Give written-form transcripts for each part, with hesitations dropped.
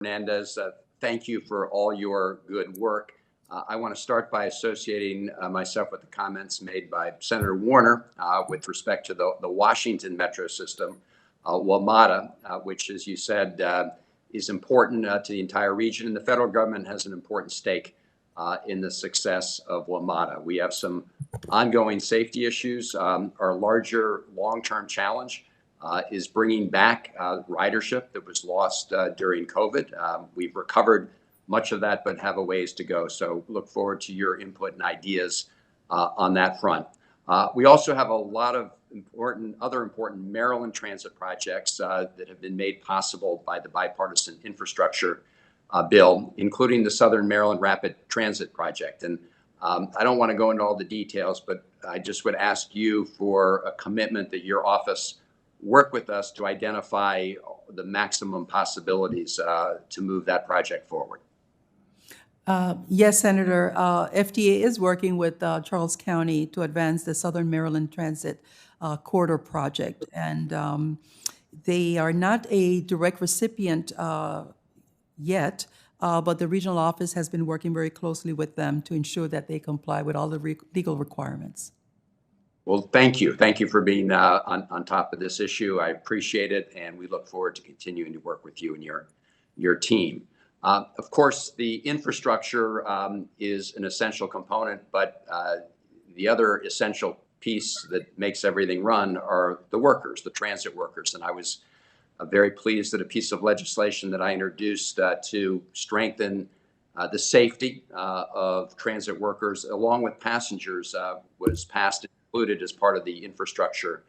Fernandez. Thank you for all your good work. I want to start by associating myself with the comments made by Senator Warner with respect to the Washington metro system, WMATA, which, as you said, is important to the entire region. And the federal government has an important stake in the success of WMATA. We have some ongoing safety issues. Our larger long-term challenge is bringing back ridership that was lost during COVID. We've recovered much of that, but have a ways to go. So look forward to your input and ideas on that front. We also have a lot of other important Maryland transit projects that have been made possible by the bipartisan infrastructure bill, including the Southern Maryland Rapid Transit Project. And I don't want to go into all the details, but I just would ask you for a commitment that your office work with us to identify the maximum possibilities to move that project forward. Yes, Senator. FTA is working with Charles County to advance the Southern Maryland Transit Corridor project. And they are not a direct recipient yet, but the regional office has been working very closely with them to ensure that they comply with all the legal requirements. Well, thank you. Thank you for being on top of this issue. I appreciate it, and we look forward to continuing to work with you and your team. Of course, the infrastructure is an essential component, but the other essential piece that makes everything run are the workers, the transit workers. And I was very pleased that a piece of legislation that I introduced to strengthen the safety of transit workers along with passengers was passed and included as part of the infrastructure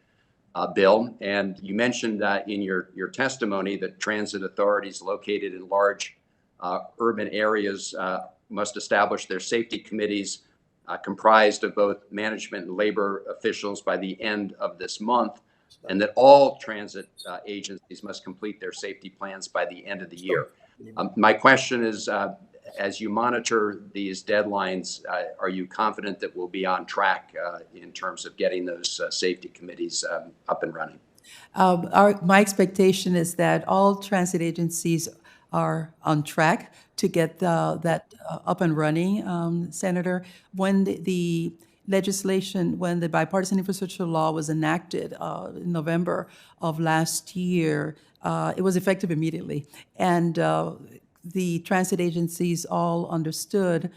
bill. And you mentioned in your testimony that transit authorities located in large urban areas must establish their safety committees comprised of both management and labor officials by the end of this month, and that all transit agencies must complete their safety plans by the end of the year. My question is, as you monitor these deadlines, are you confident that we'll be on track in terms of getting those safety committees up and running? My expectation is that all transit agencies are on track to get that up and running, Senator. When the legislation, when the bipartisan infrastructure law was enacted in November of last year, it was effective immediately. And the transit agencies all understood,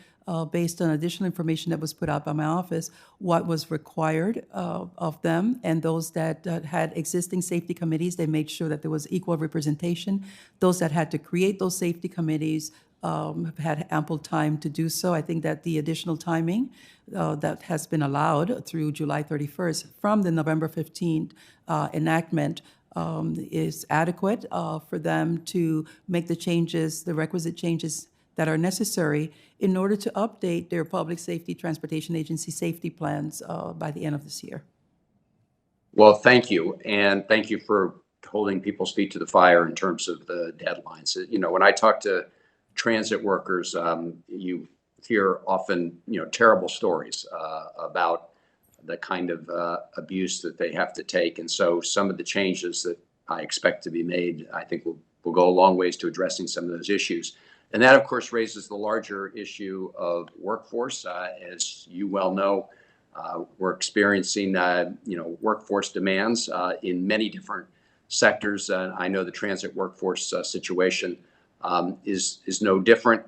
based on additional information that was put out by my office, what was required of them. And those that had existing safety committees, they made sure that there was equal representation. Those that had to create those safety committees have had ample time to do so. I think that the additional timing that has been allowed through July 31st from the November 15th enactment is adequate for them to make the changes, the requisite changes that are necessary in order to update their public safety transportation agency safety plans by the end of this year. Well, thank you. And thank you for holding people's feet to the fire in terms of the deadlines. You know, when I talk to transit workers, you hear often, terrible stories about the kind of abuse that they have to take. And so some of the changes that I expect to be made, I think will go a long ways to addressing some of those issues. And that, of course, raises the larger issue of workforce. As you well know, we're experiencing, workforce demands in many different sectors. I know the transit workforce situation is no different.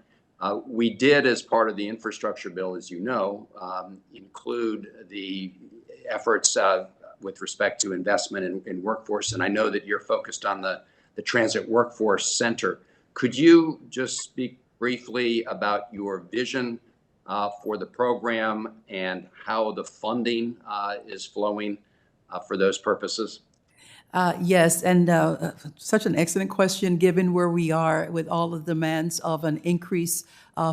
We did, as part of the infrastructure bill, as you know, include the efforts with respect to investment in workforce. And I know that you're focused on the Transit Workforce Center. Could you just speak briefly about your vision for the program and how the funding is flowing for those purposes? Yes, and such an excellent question, given where we are with all the demands of an increase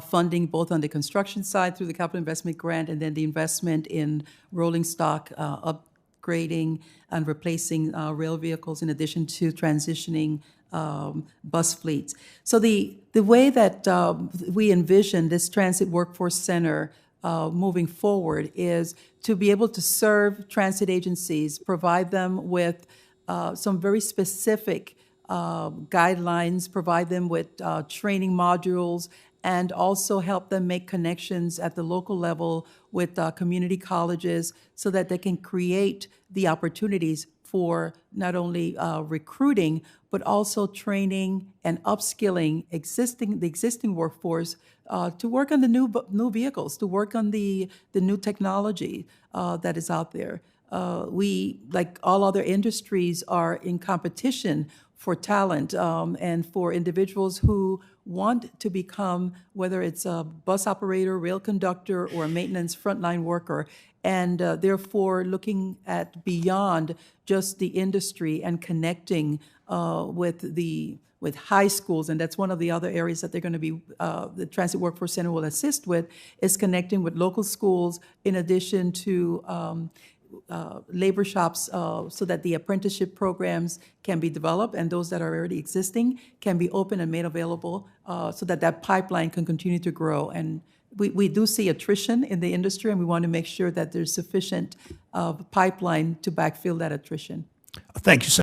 funding, both on the construction side through the capital investment grant, and then the investment in rolling stock, upgrading and replacing rail vehicles, in addition to transitioning bus fleets. So the way that we envision this Transit Workforce Center moving forward is to be able to serve transit agencies, provide them with some very specific guidelines, provide them with training modules, and also help them make connections at the local level with community colleges so that they can create the opportunities for not only recruiting, but also training and upskilling the existing workforce to work on the new vehicles, to work on the new technology that is out there. We, like all other industries, are in competition for talent and for individuals who want to become, whether it's a bus operator, rail conductor, or a maintenance frontline worker, and therefore looking at beyond just the industry and connecting with high schools, and that's one of the other areas that they're going to be, the Transit Workforce Center will assist with, is connecting with local schools in addition to labor shops so that the apprenticeship programs can be developed and those that are already existing can be open and made available so that that pipeline can continue to grow. And we do see attrition in the industry, and we want to make sure that there's sufficient pipeline to backfill that attrition. Thank you, Senator.